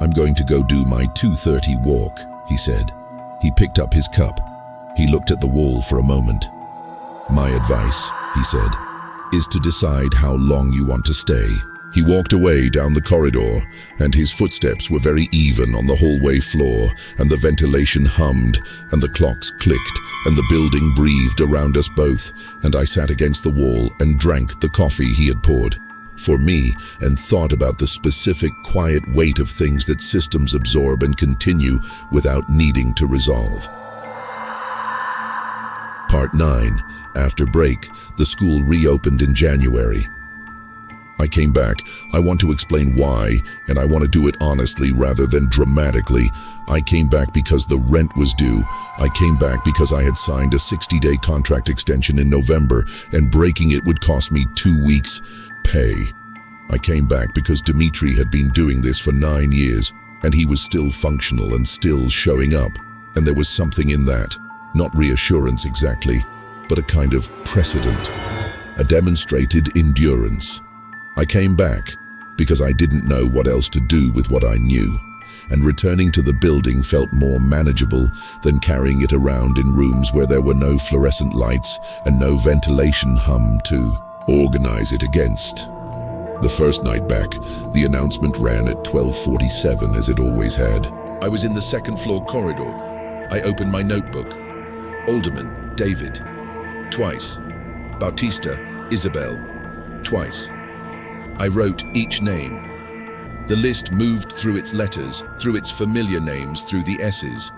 "I'm going to go do my 2:30 walk," he said. He picked up his cup. He looked at the wall for a moment. "My advice," he said, "is to decide how long you want to stay." He walked away down the corridor, and his footsteps were very even on the hallway floor, and the ventilation hummed, and the clocks clicked, and the building breathed around us both, and I sat against the wall and drank the coffee he had poured for me, and thought about the specific quiet weight of things that systems absorb and continue without needing to resolve. Part 9. After break, the school reopened in January. I came back. I want to explain why, and I want to do it honestly rather than dramatically. I came back because the rent was due. I came back because I had signed a 60-day contract extension in November, and breaking it would cost me 2 weeks' pay. I came back because Dimitri had been doing this for 9 years, and he was still functional and still showing up. And there was something in that, not reassurance exactly, but a kind of precedent, a demonstrated endurance. I came back because I didn't know what else to do with what I knew, and returning to the building felt more manageable than carrying it around in rooms where there were no fluorescent lights and no ventilation hum to organize it against. The first night back, the announcement ran at 12:47 as it always had. I was in the second floor corridor. I opened my notebook. Alderman, David. Twice. Bautista, Isabel. Twice. I wrote each name. The list moved through its letters, through its familiar names, through the S's,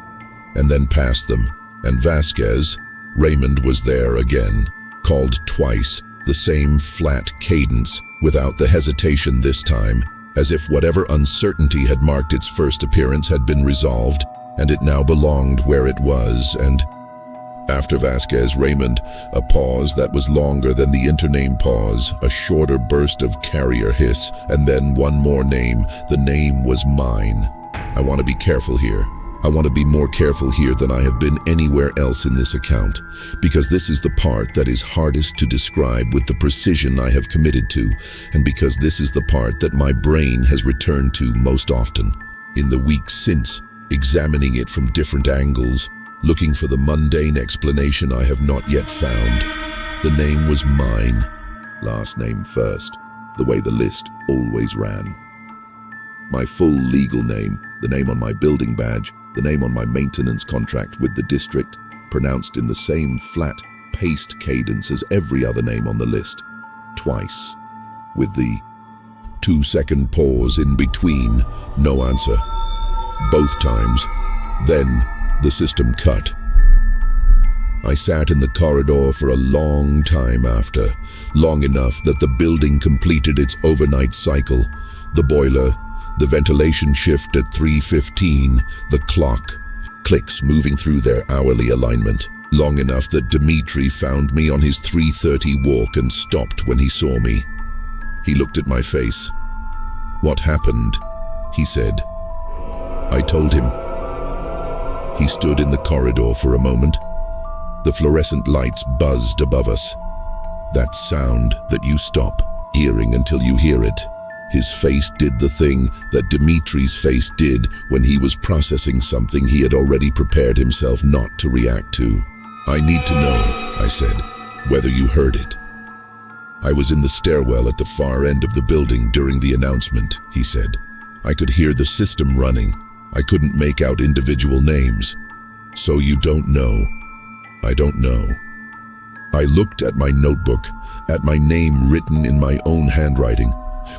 and then past them. And Vasquez, Raymond, was there again, called twice, the same flat cadence, without the hesitation this time, as if whatever uncertainty had marked its first appearance had been resolved, and it now belonged where it was. And after Vasquez, Raymond, a pause that was longer than the intername pause, a shorter burst of carrier hiss, and then one more name. The name was mine. I want to be careful here. I want to be more careful here than I have been anywhere else in this account, because this is the part that is hardest to describe with the precision I have committed to, and because this is the part that my brain has returned to most often. In the weeks since, examining it from different angles, looking for the mundane explanation I have not yet found. The name was mine, last name first, the way the list always ran. My full legal name, the name on my building badge, the name on my maintenance contract with the district, pronounced in the same flat, paced cadence as every other name on the list. Twice. With the 2-second pause in between, no answer. Both times. Then, the system cut. I sat in the corridor for a long time after, long enough that the building completed its overnight cycle. The boiler, the ventilation shift at 3:15, the clock, clicks moving through their hourly alignment, long enough that Dimitri found me on his 3:30 walk and stopped when he saw me. He looked at my face. "What happened?" he said. I told him. He stood in the corridor for a moment. The fluorescent lights buzzed above us. That sound that you stop hearing until you hear it. His face did the thing that Dimitri's face did when he was processing something he had already prepared himself not to react to. "I need to know," I said, "whether you heard it." "I was in the stairwell at the far end of the building during the announcement," he said. "I could hear the system running. I couldn't make out individual names." "So you don't know?" "I don't know." I looked at my notebook, at my name written in my own handwriting,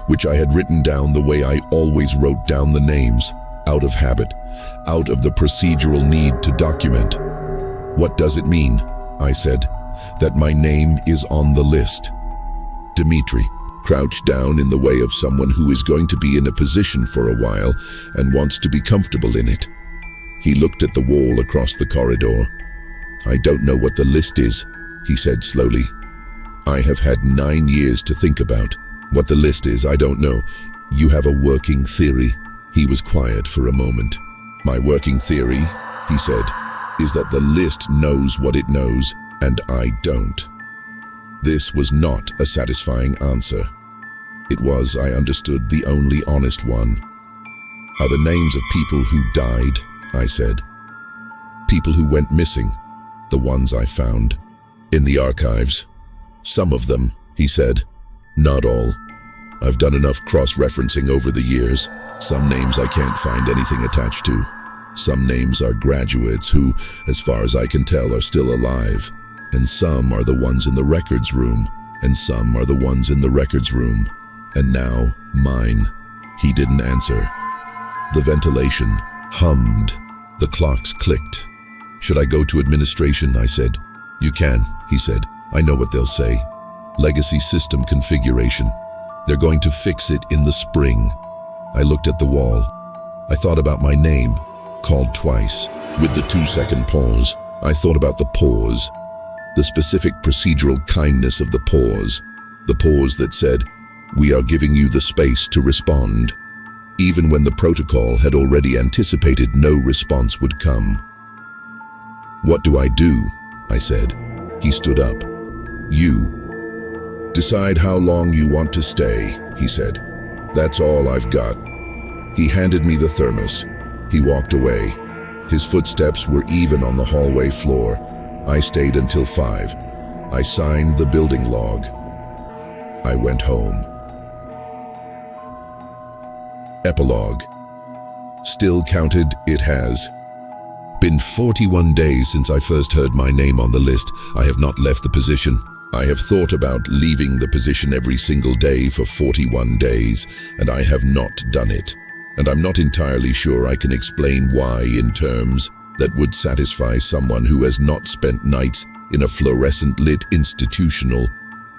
which I had written down the way I always wrote down the names, out of habit, out of the procedural need to document. "What does it mean?" I said. "That my name is on the list." Dimitri crouched down in the way of someone who is going to be in a position for a while and wants to be comfortable in it. He looked at the wall across the corridor. "I don't know what the list is," he said slowly. "I have had 9 years to think about. What the list is, I don't know. You have a working theory." He was quiet for a moment. "My working theory," he said, "is that the list knows what it knows, and I don't." This was not a satisfying answer. It was, I understood, the only honest one. "Are the names of people who died," I said. "People who went missing, the ones I found, in the archives." "Some of them," he said. "Not all. I've done enough cross-referencing over the years. Some names I can't find anything attached to. Some names are graduates who, as far as I can tell, are still alive. And some are the ones in the records room, and some are the ones in the records room. And now, mine." He didn't answer. The ventilation hummed. The clocks clicked. "Should I go to administration?" I said. "You can," he said. "I know what they'll say. Legacy system configuration. They're going to fix it in the spring." I looked at the wall. I thought about my name, called twice, with the 2-second pause. I thought about the pause, the specific procedural kindness of the pause that said, "We are giving you the space to respond," even when the protocol had already anticipated no response would come. "What do I do?" I said. He stood up. "You decide how long you want to stay," he said. "That's all I've got." He handed me the thermos. He walked away. His footsteps were even on the hallway floor. I stayed until 5. I signed the building log. I went home. Epilogue. Still counted, it has been 41 days since I first heard my name on the list. I have not left the position. I have thought about leaving the position every single day for 41 days, and I have not done it. And I'm not entirely sure I can explain why in terms that would satisfy someone who has not spent nights in a fluorescent-lit institutional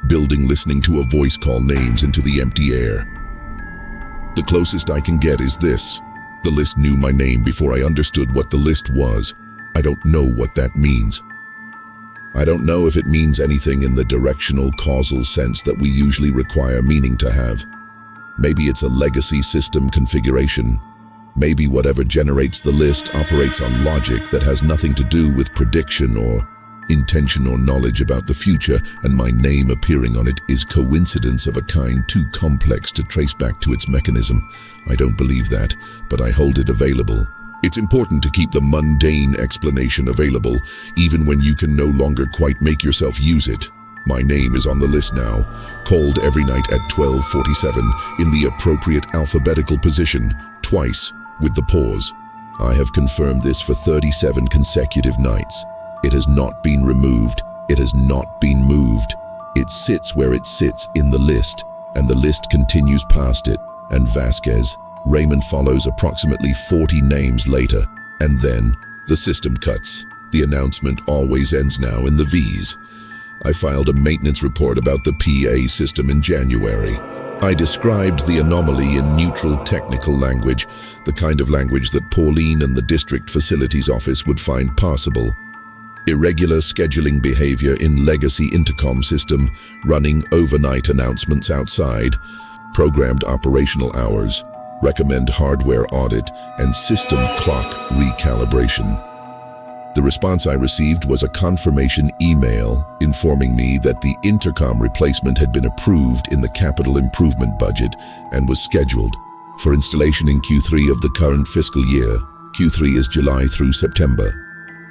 building listening to a voice call names into the empty air. The closest I can get is this. The list knew my name before I understood what the list was. I don't know what that means. I don't know if it means anything in the directional causal sense that we usually require meaning to have. Maybe it's a legacy system configuration. Maybe whatever generates the list operates on logic that has nothing to do with prediction or intention or knowledge about the future, and my name appearing on it is coincidence of a kind too complex to trace back to its mechanism. I don't believe that, but I hold it available. It's important to keep the mundane explanation available, even when you can no longer quite make yourself use it. My name is on the list now, called every night at 12:47 in the appropriate alphabetical position, twice, with the pause. I have confirmed this for 37 consecutive nights. It has not been removed. It has not been moved. It sits where it sits in the list, and the list continues past it, and Vasquez. Raymond follows approximately 40 names later, and then the system cuts. The announcement always ends now in the V's. I filed a maintenance report about the PA system in January. I described the anomaly in neutral technical language, the kind of language that Pauline and the district facilities office would find passable. Irregular scheduling behavior in legacy intercom system, running overnight announcements outside, programmed operational hours, recommend hardware audit, and system clock recalibration. The response I received was a confirmation email informing me that the intercom replacement had been approved in the capital improvement budget and was scheduled for installation in Q3 of the current fiscal year. Q3 is July through September.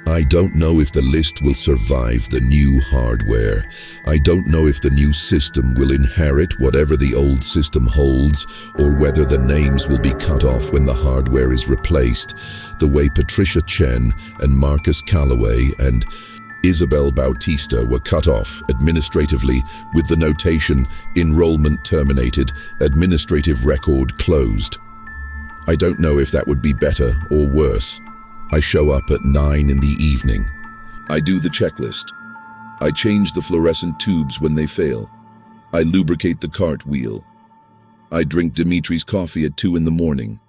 I don't know if the list will survive the new hardware. I don't know if the new system will inherit whatever the old system holds, or whether the names will be cut off when the hardware is replaced, the way Patricia Chen and Marcus Calloway and Isabel Bautista were cut off administratively with the notation, enrollment terminated, administrative record closed. I don't know if that would be better or worse. I show up at 9 in the evening. I do the checklist. I change the fluorescent tubes when they fail. I lubricate the cart wheel. I drink Dimitri's coffee at 2 in the morning.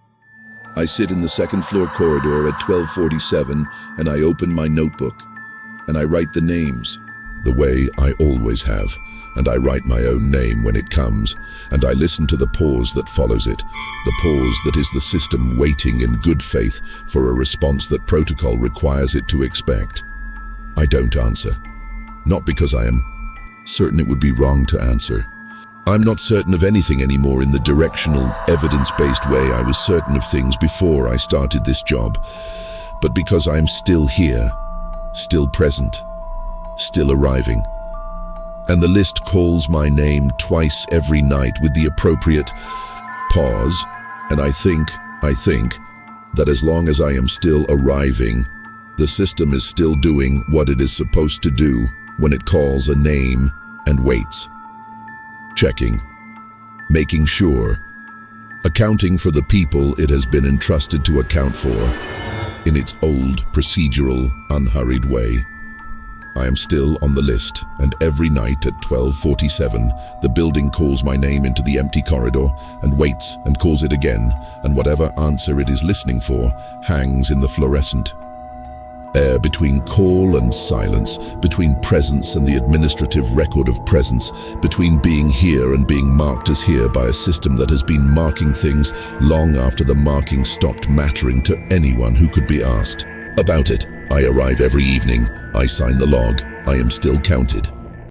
I sit in the second floor corridor at 12:47 and I open my notebook. And I write the names, the way I always have. And I write my own name when it comes, and I listen to the pause that follows it, the pause that is the system waiting in good faith for a response that protocol requires it to expect. I don't answer, not because I am certain it would be wrong to answer. I'm not certain of anything anymore in the directional, evidence-based way I was certain of things before I started this job, but because I am still here, still present, still arriving. And the list calls my name twice every night with the appropriate pause, and I think that as long as I am still arriving, the system is still doing what it is supposed to do when it calls a name and waits. Checking, making sure, accounting for the people it has been entrusted to account for in its old, procedural, unhurried way. I am still on the list, and every night at 12:47, the building calls my name into the empty corridor and waits and calls it again, and whatever answer it is listening for hangs in the fluorescent air between call and silence, between presence and the administrative record of presence, between being here and being marked as here by a system that has been marking things long after the marking stopped mattering to anyone who could be asked about it. I arrive every evening. I sign the log. I am still counted.